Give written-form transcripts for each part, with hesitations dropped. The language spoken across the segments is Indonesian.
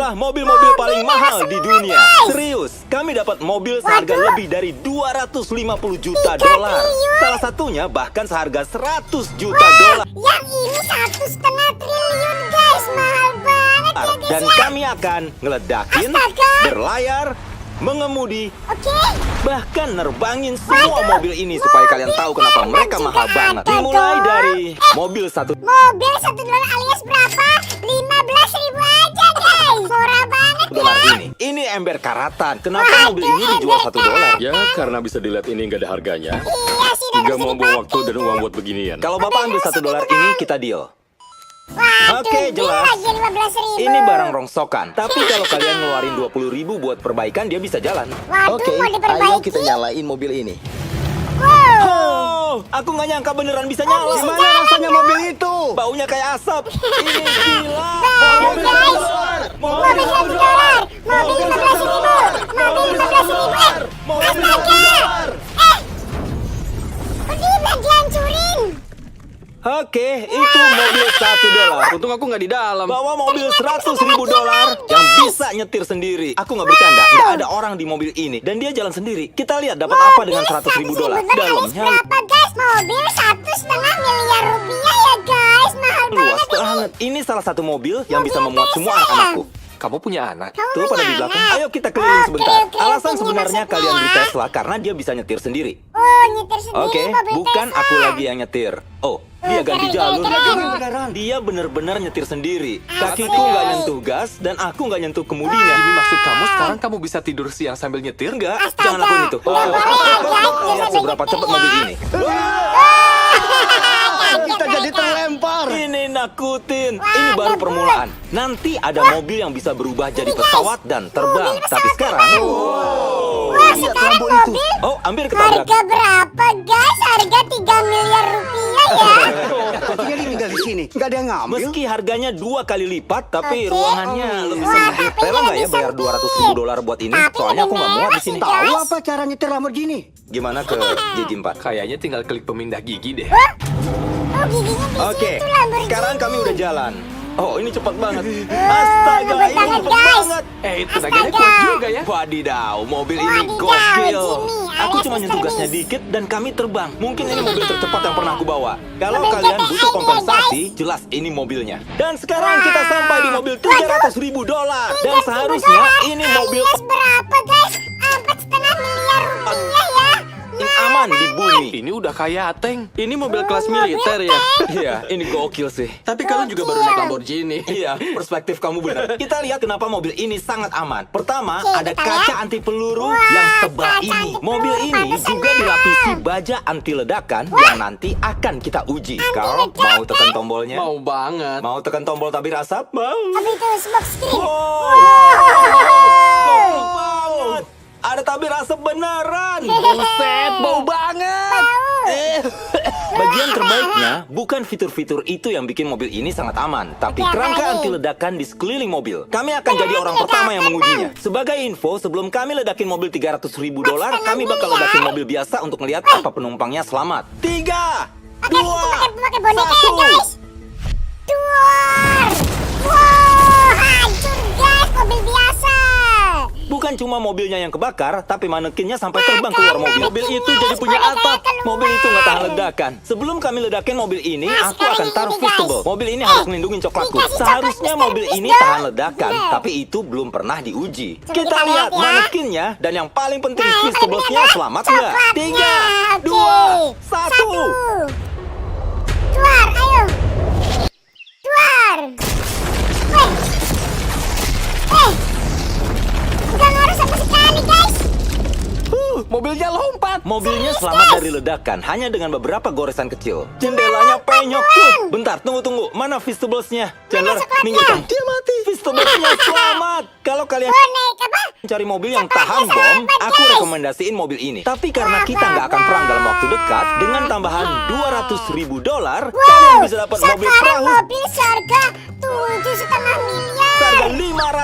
adalah mobil-mobil paling mahal di dunia. Serius, kami dapat mobil seharga lebih dari 250 juta dolar. Salah satunya bahkan seharga 100 juta dolar. Yang ini 1,5 triliun guys, mahal banget ya guys. Dan kami akan ngeledakin, berlayar, mengemudi, bahkan nerbangin semua mobil ini supaya kalian tahu kenapa mereka mahal banget. Dimulai dari mobil $1 Mobil $1 alias berapa? 15.000 aja guys. Murah banget ya. Ini ember karatan. Kenapa mobil ini dijual $1? Ya, karena bisa dilihat ini nggak ada harganya. Iya sih, udah Nggak bisa mau buang dipakai. waktu dan uang buat beginian. Kalau Bapak ambil $1 ini, kita deal. Waduh, Oke, jelas. lagi 15.000. Ini barang rongsokan. Tapi kalau kalian ngeluarin 20.000 buat perbaikan, dia bisa jalan. Waduh, Oke, mau diperbaiki. ayo kita nyalain mobil ini. Wow. Oh, aku nggak nyangka beneran bisa nyala. Gimana rasanya mobil itu? Baunya kayak asap. Ini gila. Baru guys. Mobil $1. Mobil 15.000. Mobil 15.000. Astaga. Kok dia dihancurin? Oke, itu mobil $1. Untung aku nggak di dalam. Bawa mobil $100.000 yang bisa nyetir sendiri. Aku nggak bercanda, nggak ada orang di mobil ini dan dia jalan sendiri. Kita lihat dapat apa dengan $100.000. Dalamnya berapa guys? Mobil 1,5 miliar rupiah ya guys. Mahal luas banget. banget. Ini salah satu mobil yang bisa memuat semua anak-anakku. Kamu punya anak? Tuh pada di belakang. Ayo kita keliling sebentar. Alasan sebenarnya kalian beli Tesla karena dia bisa nyetir sendiri. Oh, nyetir sendiri Oke, mobil bukan Tesla. aku lagi yang nyetir. Oh, dia ganti jalur. keren. Dia bener-bener nyetir sendiri. Kakiku nggak nyentuh gas dan aku nggak nyentuh kemudinya. Ini maksud kamu sekarang kamu bisa tidur siang sambil nyetir? Enggak, jangan lakuin itu. Nggak boleh ya, guys. Lihat seberapa cepat mobil ini. Kita jadi terlempar. Ini nakutin. Ini baru permulaan. Nanti ada mobil yang bisa berubah jadi pesawat dan terbang. Tapi sekarang, Wah, sekarang mobil oh, hampir ketabrak. harga berapa guys? Harga 3 miliar rupiah ya. Sepertinya dia tinggal di sini. Nggak ada yang ngambil. Meski harganya 2 kali lipat, tapi Oke. ruangannya lebih Wah, sempit. tapi Rela nggak ya lebih bayar sempit. $200.000 buat ini? Tapi Soalnya aku nggak muat di sini. guys. Tahu apa cara nyetir Lamborghini? Gimana ke gigi 4? Kayaknya tinggal klik pemindah gigi deh. Oh, giginya di Oke, situ Lamborghini. sekarang kami udah jalan. Oh, ini cepat banget. Astaga, ngebut ini banget, cepat guys. banget. Tenaganya kuat juga ya. Wadidaw, mobil ini Wadidaw, gokil. Jimmy, Aku alias cuma Mr. tugasnya Beast. dikit dan kami terbang. Mungkin ini mobil tercepat yang pernah aku bawa. Kalau Mobil kalian GTI butuh ya, kompensasi, jelas ini mobilnya. Dan sekarang kita sampai di mobil $300.000. Dan seharusnya ini mobil Alias berapa guys? 4,5 miliar rupiah ya. paling aman di bumi. Ini udah kayak Ateng. Ini mobil kelas militer ya. Iya, ini gokil sih. Tapi kalian juga baru naik Lamborghini. Iya, perspektif kamu benar. Kita lihat kenapa mobil ini sangat aman. Pertama, Oke, ada kita kaca lihat. anti peluru Wah, yang tebal kaca ini. anti Mobil peluru, ini pantesan juga mahal. dilapisi baja anti ledakan yang nanti akan kita uji. Kau mau tekan tombolnya? Mau banget. Mau tekan tombol tabir asap? Mau. Tapi itu smoke screen. Bau banget. Ada tabir asap beneran. Buset, bau banget. Bagian terbaiknya bukan fitur-fitur itu yang bikin mobil ini sangat aman, tapi Oke, kerangka apa anti ini? ledakan di sekeliling mobil. Kami akan jadi orang pertama yang mengujinya. Sebagai info, sebelum kami ledakin mobil $300.000, kami bakal ledakin mobil biasa untuk melihat apa penumpangnya selamat. 3, 2, Pakai boneka ya 1. guys. Duar. Wow, hancur guys mobil biasa. Bukan cuma mobilnya yang kebakar, tapi manekinnya sampai terbang keluar mobil. Mobil itu jadi punya atap. Mobil itu nggak tahan ledakan. Sebelum kami ledakin mobil ini, aku akan taruh Fistable. Mobil ini harus ngelindungin coklatku. Dikasih Seharusnya coklat mobil Mr. ini Beast tahan dong. ledakan, Bener. tapi itu belum pernah diuji. Coba Kita kita lihat lihat ya. manekinnya dan yang paling penting Nah, yang paling Fistable's-nya penting selamat adalah nggak? 3, coklatnya. 2, 1. Duar, ayo. Duar. Nggak ngaruh sama sekali guys. Mobilnya lompat. Mobilnya selamat dari ledakan hanya dengan beberapa goresan kecil. Jendelanya penyok tuh. Bentar, tunggu. Mana Fistablesnya? Chandler, coklatnya? minggirkan. Dia mati. Fistablesnya selamat. Kalau kalian Naik apa? cari mobil yang tahan bom, aku rekomendasiin mobil ini. Tapi karena kita nggak akan perang dalam waktu dekat, dengan tambahan $200.000, kalian bisa dapat mobil Sekarang perahu mobil seharga 7,5 miliar. seharga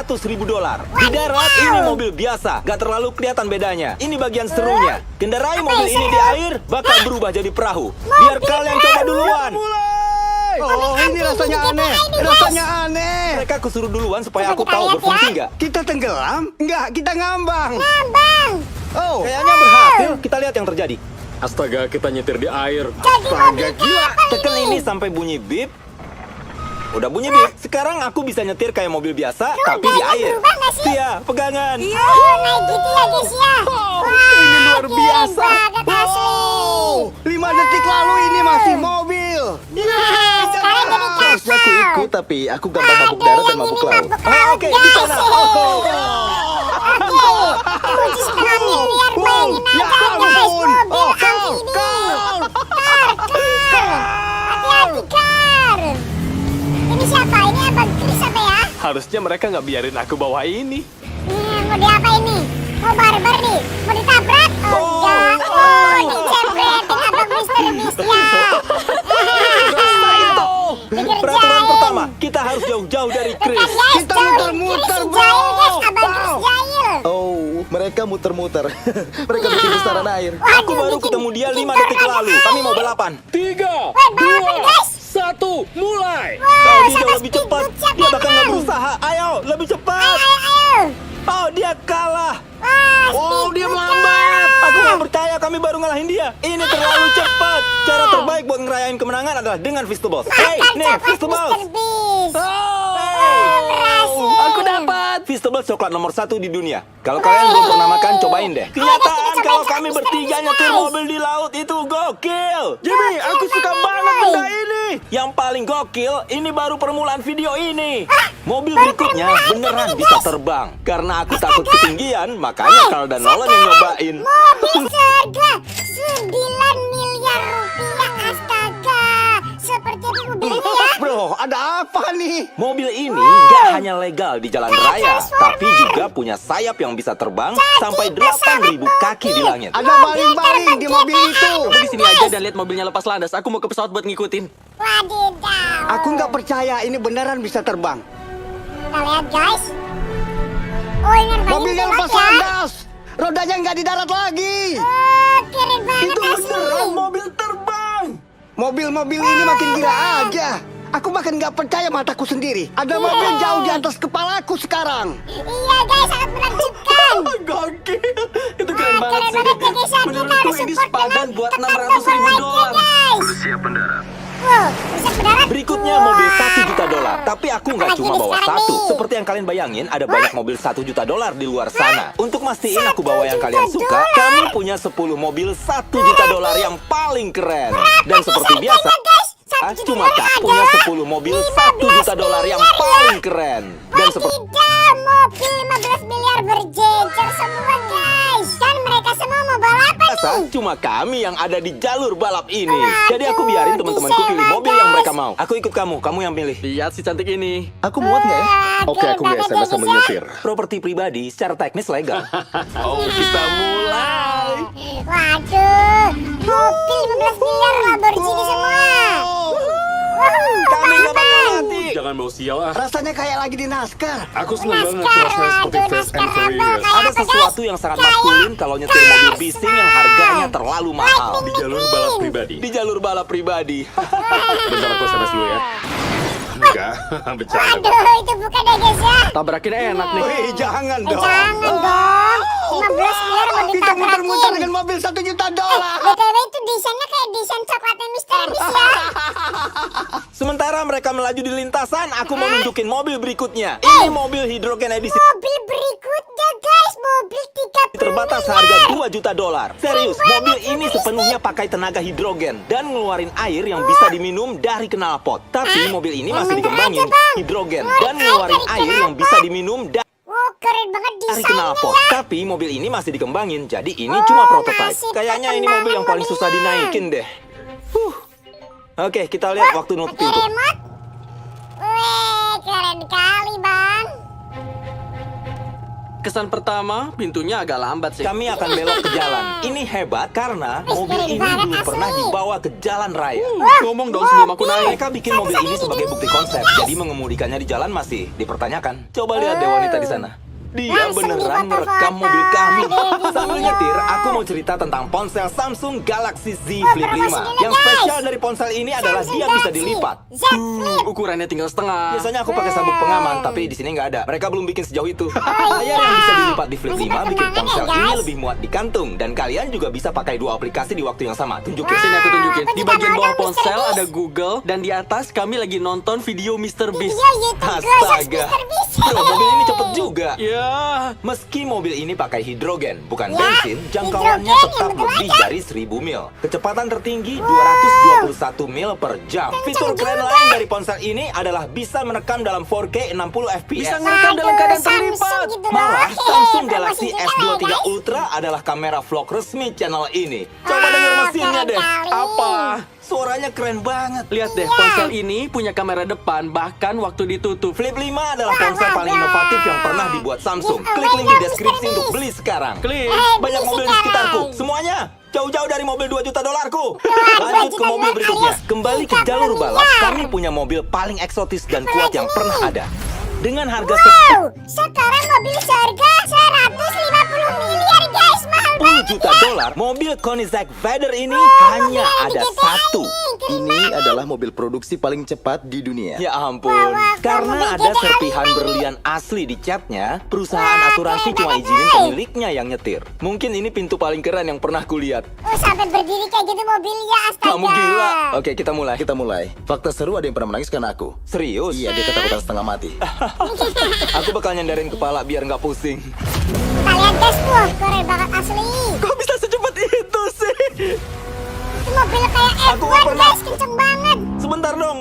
$500.000. Di darat ini mobil biasa, gak terlalu kelihatan bedanya. Ini bagian serunya. Kendarai mobil ini di air bakal berubah jadi perahu. Biar kalian coba duluan. Mulai. Oh, ini rasanya aneh. Rasanya aneh. Mereka aku suruh duluan supaya Coba aku kita tahu lihat berfungsi ya. nggak. Kita tenggelam? Enggak, kita ngambang. Ngambang. Oh, Kayaknya berhasil. Kita lihat yang terjadi. Astaga, kita nyetir di air. Jadi mobil gila. kapal Tekan ini sampai bunyi bip. Udah bunyi bip. Sekarang aku bisa nyetir kayak mobil biasa, tapi di air. berubah nggak sih? Iya, pegangan. Oh, naik gitu ya guys ya. Wah, ini luar keren biasa. banget asli. 5 detik lalu ini masih mobil. Nah, sekarang jadi Harusnya aku kapal. ikut, tapi aku gampang mabuk darat dan mabuk laut. Oke, di sana. Oh. Kunci setengah miliar, bayangin Ya aja guys. ampun. Mobil Oh, amfibi. kau. Kar. Hati-hati Kar. Ini siapa? Ini Abang Chris apa ya? Harusnya mereka nggak biarin aku bawa ini. Mau diapa ini? Mau barbar nih? Mau ditabrak? Oh, enggak. Oh, dicepretin Abang Mr. Beast ya. Pikir Peraturan jahil. pertama, kita harus jauh-jauh dari Chris. Bukan, guys, Kita jauhin muter-muter, Chris bro. jahil, guys. Abang Chris jahil. Oh, mereka muter-muter. mereka bikin besaran air. Waduh, Aku baru bikin ketemu dia 5 bikin detik besaran lalu. air. Kami mau balapan. 3, Woi, balapan guys. 1, mulai. Oh, Wah, dia siapa jauh lebih cepat. speedboat, siapa Dia bahkan nggak yang berusaha. Ayo, lebih cepat. Ayo. Oh, dia kalah. Wah, Oh, dia speedboat melambat. Aku nggak percaya kami baru ngalahin dia. Ini terlalu cepat. Cara terbaik buat ngerayain kemenangan adalah dengan Feastables. Hey, Makan nih, coklat Feastables. Mr. Beast. Berhasil. Aku dapat Feastables coklat nomor 1 di dunia. Kalau kalian belum pernah makan, cobain deh. Kenyataan kalau kami bertiga nyetir mobil di laut itu gokil. Jimmy, aku suka banget benda ini. Yang paling gokil, ini baru permulaan video ini. Mobil berikutnya beneran bisa terbang. Karena aku takut ketinggian, makanya Carl dan Nolan yang nyobain. Mobil seharga 9 miliar rupiah. Astaga. Seperti apa mobil ini ya? Bro, ada apa nih? Mobil ini gak hanya legal di jalan raya, tapi juga punya sayap yang bisa terbang sampai 8.000 kaki di langit. Ada baling-baling di mobil itu. Di sini aja dan lihat mobilnya lepas landas. Aku mau ke pesawat buat ngikutin. Wadidaw. Aku nggak percaya ini beneran bisa terbang. Kita lihat guys. Oh, ini terbang Mobilnya lepas ya. landas. Rodanya nggak di darat lagi. Oh, keren banget asli. mobil terbang. Mobil-mobil ini makin gila aja. Aku bahkan nggak percaya mataku sendiri. Ada mobil jauh di atas kepalaku sekarang. Iya guys, sangat menakjubkan. Gokil. Itu Wah, keren banget keren sih. banget ya guys ya. Kita Menurutku harus ini support sepadan dengan buat tekan 600.000 tombol like-nya, dolar. guys. Siap mendarat. Wow, bisa mendarat. Berikutnya Wah. mobil 1 juta dolar. Tapi aku nggak Apalagi cuma di bawa sekarang satu. nih. Seperti yang kalian bayangin, ada banyak mobil 1 juta dolar di luar sana. Untuk mastiin aku bawa yang kalian suka, kami punya 10 mobil 1 juta dolar yang paling keren. Dan seperti biasa, cuma tak punya 10 mobil 1 juta dolar yang paling keren. Dan seperti Tidak, mobil 15 miliar berjejer semua guys. Dan mereka semua mau balapan biasa, nih. cuma kami yang ada di jalur balap ini. Waduh, Jadi aku biarin teman-temanku pilih disewa, mobil yang guys. mereka mau. Aku ikut kamu yang pilih. Lihat si cantik ini. Aku muat nggak ya? Wah, Oke, keren aku nggak banget SMS ya, sambil guys, ya. nyetir. Properti pribadi secara teknis legal. Oh, kita mulai. Waduh, mobil 15 miliar Lamborghini semua. Kami nggak bakal mati. Jangan bau sial ah. Rasanya kayak lagi di NASCAR. Aku senang banget NASCAR, rasanya seperti waduh, Fast and NASCAR Furious. Kayak Ada apa, sesuatu guys? yang sangat Kayak maskulin kalau nyetir mobil cars bising yang harganya terlalu mahal. Di jalur balap pribadi. Di jalur balap pribadi. Bentar aku SMS dulu ya. Enggak, bercanda. Waduh, itu bukan ya guys ya. Tabrakin enak nih. Wih, jangan dong. Jangan dong. 15 miliar mau Kita muter-muter ditabrakin. dengan mobil 1 juta dolar. BTW itu desainnya kayak desain coklatnya Mr. Beast ya. Sementara mereka melaju di lintasan, aku mau nunjukin mobil berikutnya. Ini mobil hidrogen edisi Mobil berikutnya guys, mobil 30 terbatas miliar. harga 2 juta dolar. Serius, mobil ini sepenuhnya pakai tenaga hidrogen dan ngeluarin air yang bisa diminum dari knalpot. Tapi mobil ini masih dikembangin hidrogen dan ngeluarin air yang bisa diminum dari Wow, keren banget desainnya knalpot. ya. Tapi mobil ini masih dikembangin, jadi ini cuma prototype. masih Kayaknya ini mobil yang paling susah perkembangan dinaikin deh. Oke, kita lihat waktu nutup Pakai pintu. remote. Wih, keren kali bang. Kesan pertama, pintunya agak lambat sih. Kami akan belok ke jalan. Ini hebat karena mobil ini belum pernah dibawa ke jalan raya. Ngomong dong sebelum aku naik. Mereka bikin mobil ini sebagai bukti konsep, jadi mengemudikannya di jalan masih dipertanyakan. Coba lihat deh wanita di sana. Dia Langsung beneran difoto-foto. merekam mobil kami. Di Sambil video. nyetir, aku mau cerita tentang ponsel Samsung Galaxy Z Flip promosi 5. dulu, Yang guys. spesial dari ponsel ini adalah Samsung dia bisa Galaxy dilipat. Z Flip. Ukurannya tinggal setengah. Biasanya aku pakai sabuk pengaman, tapi di sini nggak ada. Mereka belum bikin sejauh itu. Layar yang bisa dilipat di Flip Masih 5 bikin perkembangan ponsel ya, ini guys. lebih muat di kantung. Dan kalian juga bisa pakai dua aplikasi di waktu yang sama. Tunjukin. Sini aku tunjukin. Aku Di juga bagian mau bawah dong, Mr. ponsel Beast. ada Google dan di atas kami lagi nonton video Mr. Beast. Video YouTube Ghost Astaga. Mr. Beast. Bro, mobil ini cepet juga. Ya, Meski mobil ini pakai hidrogen, bukan Ya, bensin, jangkauannya hidrogen tetap yang betul lebih aja. dari 1000 mil. Kecepatan tertinggi 221 mil per jam. Fitur keren juga. lain dari ponsel ini adalah bisa merekam dalam 4K 60 fps. bisa ngerekam dalam keadaan Samsung terlipat. gitu loh. Malah Samsung Galaxy Promosi juga S23 ya, guys. Ultra adalah kamera vlog resmi channel ini. Coba denger mesinnya keren deh. kali. Apa? Suaranya keren banget. Lihat deh, ponsel ini punya kamera depan bahkan waktu ditutup. Flip 5 adalah ponsel paling inovatif yang pernah dibuat Samsung. Klik link di deskripsi untuk beli sekarang. Klik. Banyak mobil di sekitarku. Semuanya jauh-jauh dari mobil 2 juta dolarku. Lanjut ke mobil berikutnya. Kembali ke jalur balap, kami punya mobil paling eksotis dan kuat yang pernah ada. Dengan harga Wow, sekarang mobil seharga 150 miliar guys, mahal 10 banget juta ya. dolar, mobil Koenigsegg Vader ini hanya mobil yang ada di GTA satu. ini. Ini adalah mobil produksi paling cepat di dunia. Ya ampun, Wah, karena mobil ada GTA serpihan ini. berlian asli di catnya, perusahaan Wah, asuransi keren cuma banget, izinin guys. pemiliknya yang nyetir. Mungkin ini pintu paling keren yang pernah kulihat. Oh, sampai berdiri kayak gitu mobilnya, astaga. Kamu gila. Oke, kita mulai. Kita mulai. Fakta seru, ada yang pernah menangis karena aku. Serius? Iya, dia ketakutan setengah mati. Aku bakal nyandarin kepala biar nggak pusing. Kita lihat guys tuh, keren banget asli. Kok bisa secepat itu sih? Itu mobil kayak Aku F1 pernah- guys, kenceng banget. Sebentar dong.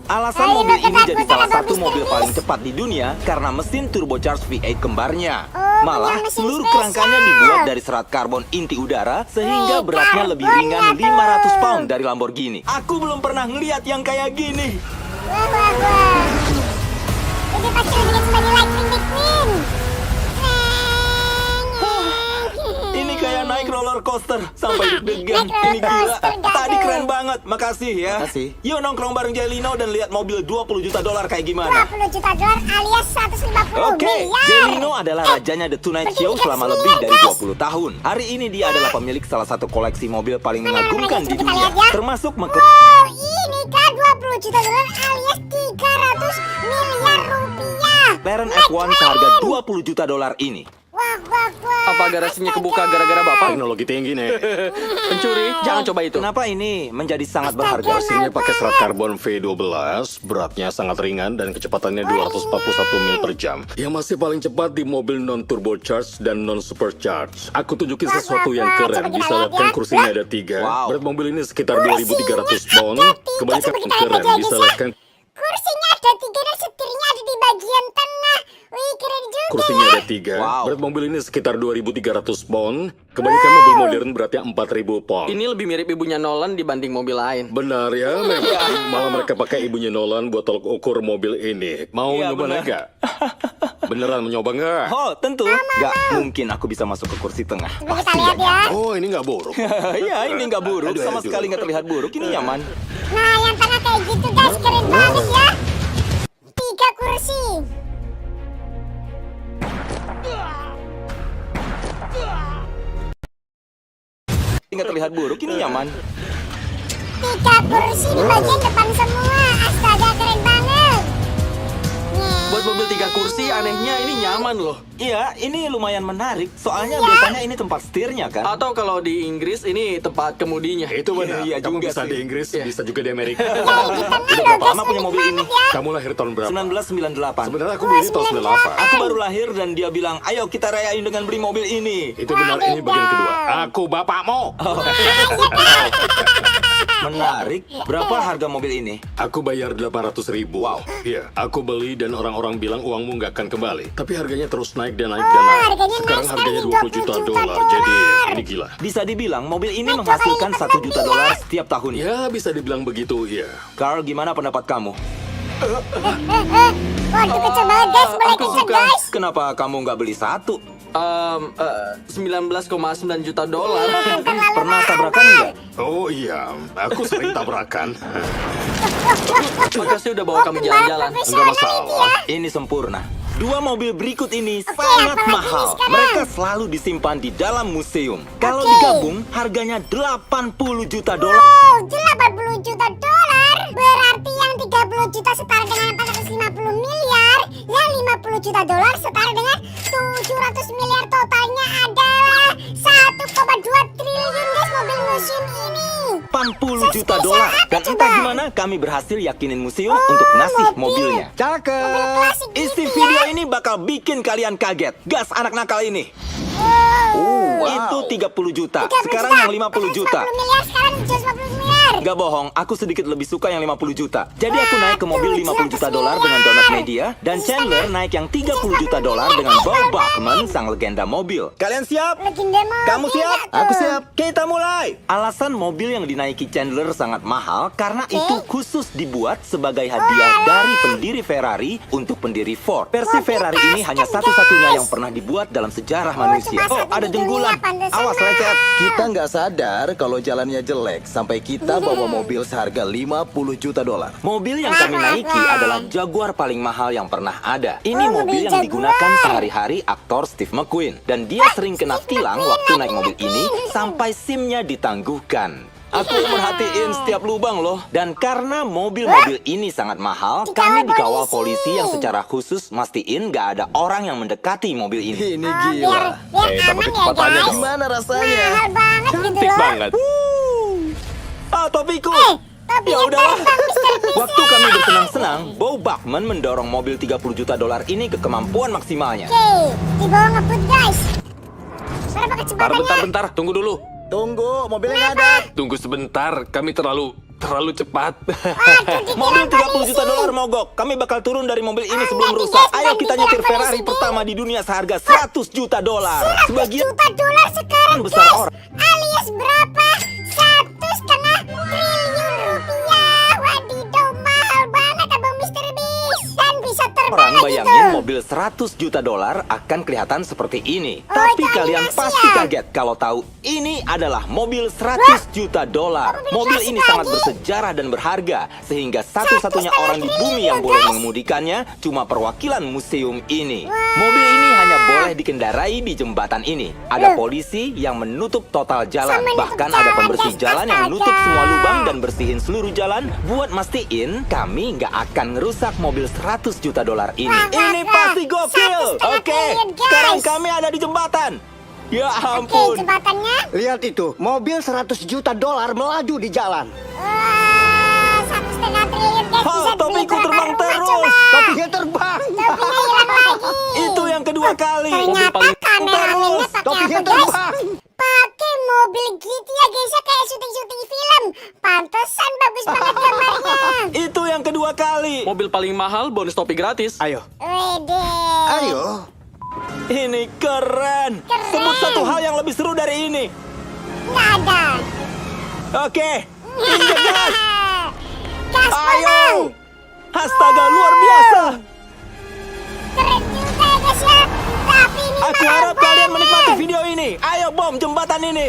Alasan Ayo, mobil ini ketakutan jadi salah apa, satu Mr. mobil Beast? paling cepat di dunia karena mesin turbocharged V8 kembarnya. Oh, Malah punya mesin seluruh spesial. kerangkanya dibuat dari serat karbon inti udara sehingga Wih, beratnya lebih karbon ringan ya tuh. 500 pound dari Lamborghini. Aku belum pernah ngeliat yang kayak gini. Wah, wah, wah. Ini pasti bikin sebagai lightning McQueen. Ini kayak naik roller coaster sampai deg-degan. Naik roller Ini gila. coaster, gak Tadi tuh? keren banget. Makasih ya. Makasih. Yuk nongkrong bareng Jelino dan lihat mobil 20 juta dolar kayak gimana. 20 juta dolar alias 150 Oke, miliar. Jelino adalah rajanya The Tonight Show selama lebih dari 20 tahun. Hari ini dia adalah pemilik salah satu koleksi mobil paling mengagumkan di Kita dunia, lihat ya. termasuk Wow, ini kan 20 juta dolar alias 300 miliar rupiah. McLaren F1 seharga 20 juta dolar ini. Wah, wah, wah. Apa garasinya kebuka gara-gara bapak? Teknologi tinggi nih. Pencuri, jangan coba itu. Kenapa ini menjadi sangat berharga? Mesinnya pakai serat karbon V12, beratnya sangat ringan dan kecepatannya 241 mil per jam. Yang masih paling cepat di mobil non-turbocharged dan non-supercharged. Aku tunjukin sesuatu yang keren. Bisa lihat kan kursinya ada 3. Wow. Berat mobil ini sekitar 2.300 pound. Kebanyakan Coba kita lihat keren. aja, Bisa guys, lihat ya. kan Kursinya ada 3 dan setirnya ada di bagian tengah. Wih, keren juga kursinya ya. ada 3. Wow. Berat mobil ini sekitar 2.300 pound. Kebanyakan mobil modern beratnya 4.000 pound. Ini lebih mirip ibunya Nolan dibanding mobil lain. Benar ya, memang. Malah mereka pakai ibunya Nolan buat tolok ukur mobil ini. Mau Iya, nyoba benar. nggak? Beneran mencoba nggak? Oh, tentu. Gak mungkin aku bisa masuk ke kursi tengah. Coba kita lihat ya. Oh, ini nggak buruk. Ya, ini nggak buruk. Aduh, Sama aduh. sekali nggak terlihat buruk. Ini nyaman. Nah, yang tengah kayak gitu guys, keren banget ya. 3 kursi. Nggak terlihat buruk. Ini nyaman. 3 kursi di bagian depan semua. Astaga, keren banget. Buat mobil 3 kursi, anehnya ini nyaman loh. Iya, ini lumayan menarik. Soalnya biasanya ini tempat setirnya kan. Atau kalau di Inggris ini tempat kemudinya. Itu benar. Iya, Kamu juga bisa sih. di Inggris, bisa juga di Amerika. Udah berapa lama punya mobil ini? Kamu lahir tahun berapa? 1998. Sebenarnya aku beli tahun 98. Aku baru lahir dan dia bilang, ayo kita rayain dengan beli mobil ini. Itu benar, ini bagian kedua. Aku bapakmu. Menarik. Berapa harga mobil ini? Aku bayar 800.000. Wow. Iya, aku beli dan orang-orang bilang uangmu nggak akan kembali. Tapi harganya terus naik dan naik dan naik. harganya Sekarang naik harganya sekarang 20 juta 20 juta dolar. dolar. Jadi ini gila. Bisa dibilang mobil ini Naik menghasilkan 2 kali 1 juta lipat dolar lebih, setiap tahunnya. Ya, bisa dibilang begitu, iya. Carl, gimana pendapat kamu? Waduh, kecil banget guys, boleh Aku kecil suka. guys. Kenapa kamu nggak beli satu? 19,9 juta dolar. Pernah tabrakan nggak? Oh iya, aku sering tabrakan. Makasih udah bawa kami jalan-jalan. Enggak masalah. Ini sempurna. Dua mobil berikut ini Oke, sangat apalagi mahal. sekarang? Mereka selalu disimpan di dalam museum. Kalau Oke. digabung, harganya 80 juta dolar. Wow, 80 juta dolar. Berarti yang 30 juta setara dengan 450 miliar. Yang 50 juta dolar setara dengan 700 miliar. Totalnya adalah 1,2 triliun guys mobil museum ini. 80 juta dolar. Dan Coba. entah gimana kami berhasil yakinin museum untuk ngasih mobil. mobilnya. Cakep. Klasik Isi gitu video ya. ini bakal bikin kalian kaget. Gas anak nakal ini. Wow. Itu 30 juta. 30 Sekarang yang 50 juta. 150 miliar, sekarang 150 miliar. Gak bohong, aku sedikit lebih suka yang 50 juta. Jadi aku naik ke mobil 50 juta dolar dengan Donut Media. Dan Chandler naik yang 30 juta dolar dengan Bob Bachman, sang legenda mobil. Kalian siap? Legenda mobil. Kamu siap? nggak tuh? Aku siap. Kita mulai. Alasan mobil yang dinaiki Chandler sangat mahal karena itu khusus dibuat sebagai hadiah dari pendiri Ferrari untuk pendiri Ford. Versi Ferrari ini hanya satu-satunya yang pernah dibuat dalam sejarah manusia. cuma Oh, satu ada di dunia, jenggulan. pantesan Awas mahal. lecet. Kita nggak sadar kalau jalannya jelek sampai kita bawa mobil seharga 50 juta dolar. Mobil yang kami naiki adalah Jaguar paling mahal yang pernah ada. Ini Oh, mobil mobil yang Jaguar. digunakan sehari-hari aktor Steve McQueen. Dan dia sering kena tilang waktu naik mobil ini sampai SIM-nya ditangguhkan. Aku merhatiin setiap lubang loh. Dan karena mobil-mobil ini sangat mahal, kami dikawal polisi yang secara khusus mastiin gak ada orang yang mendekati mobil ini. Ini Oh, gila. biar aman ya guys. Gimana rasanya? Mahal banget gitu loh. Ah, topiku. Tapi Ya yang udahlah. terbang Mr. Beast. Waktu kami bersenang-senang, Bob Bachman mendorong mobil 30 juta dolar ini ke kemampuan maksimalnya. Oke, di bawah ngebut guys. Berapa kecepatannya? Bentar, tunggu dulu. Tunggu, mobilnya ada. Tunggu sebentar, kami terlalu cepat. Waduh, dikira Mobil 30 polisi. juta dolar mogok. Kami bakal turun dari mobil ini sebelum Nanti, rusak. guys, Ayo nanti kita dikira nyetir polisi Ferrari nih. pertama di dunia seharga 100 juta dolar. 100 Sebagian juta dolar sekarang besar guys. orang. Alias berapa? 1,5 triliun rupiah. Wadidaw, mahal banget abang Mr. Beast. Dan bisa terbang orang lagi bayangin tuh. mobil 100 juta dolar akan kelihatan seperti ini. Oh, Tapi itu kalian animasi pasti ya? kaget kalau tahu ini adalah mobil 100 juta dolar. Mobil ini sangat bersejarah dan berharga sehingga satu-satunya orang di bumi yang boleh mengemudikannya cuma perwakilan museum ini. Mobil ini hanya boleh dikendarai di jembatan ini. Ada polisi yang menutup total jalan. Menutup Bahkan ada jalan, pembersih guys. jalan yang menutup Astaga. semua lubang dan bersihin seluruh jalan buat mastiin kami nggak akan ngerusak mobil 100 juta dolar ini. Wah, wah, Ini wah. pasti gokil. 1,5 Oke, triliun, guys. sekarang kami ada di jembatan. Ya Oke, ampun. jembatannya. Lihat itu, mobil 100 juta dolar melaju di jalan. Wah, 1,5 triliun guys. Hah, Bisa beli topiku berapa terbang rumah terus. coba? Topinya terbang. Topinya hilang lagi. Itu yang kedua kali. Ternyata kameramennya pakai Topinya apa guys? terbang. Pakai mobil gitu ya guys ya, kayak syuting-syuting film. Pantesan bagus banget gambarnya. Itu yang kedua kali. Mobil paling mahal, bonus topi gratis. Ayo, Wede. ayo. Ini keren. Keren. Sebut satu hal yang lebih seru dari ini. Nggak ada. Oke, injek gas. Gas Ayo. memang. Astaga, luar biasa. Keren juga ya guys ya. Tapi ini Aku mahal harap kalian banget. menikmati video ini. Ayo bom jembatan ini.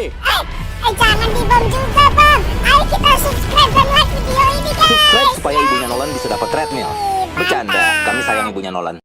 Jangan dibom juga bang. Ayo kita subscribe dan like video ini guys. Subscribe supaya ibunya Nolan bisa dapat treadmill. Bercanda, kami sayang ibunya Nolan.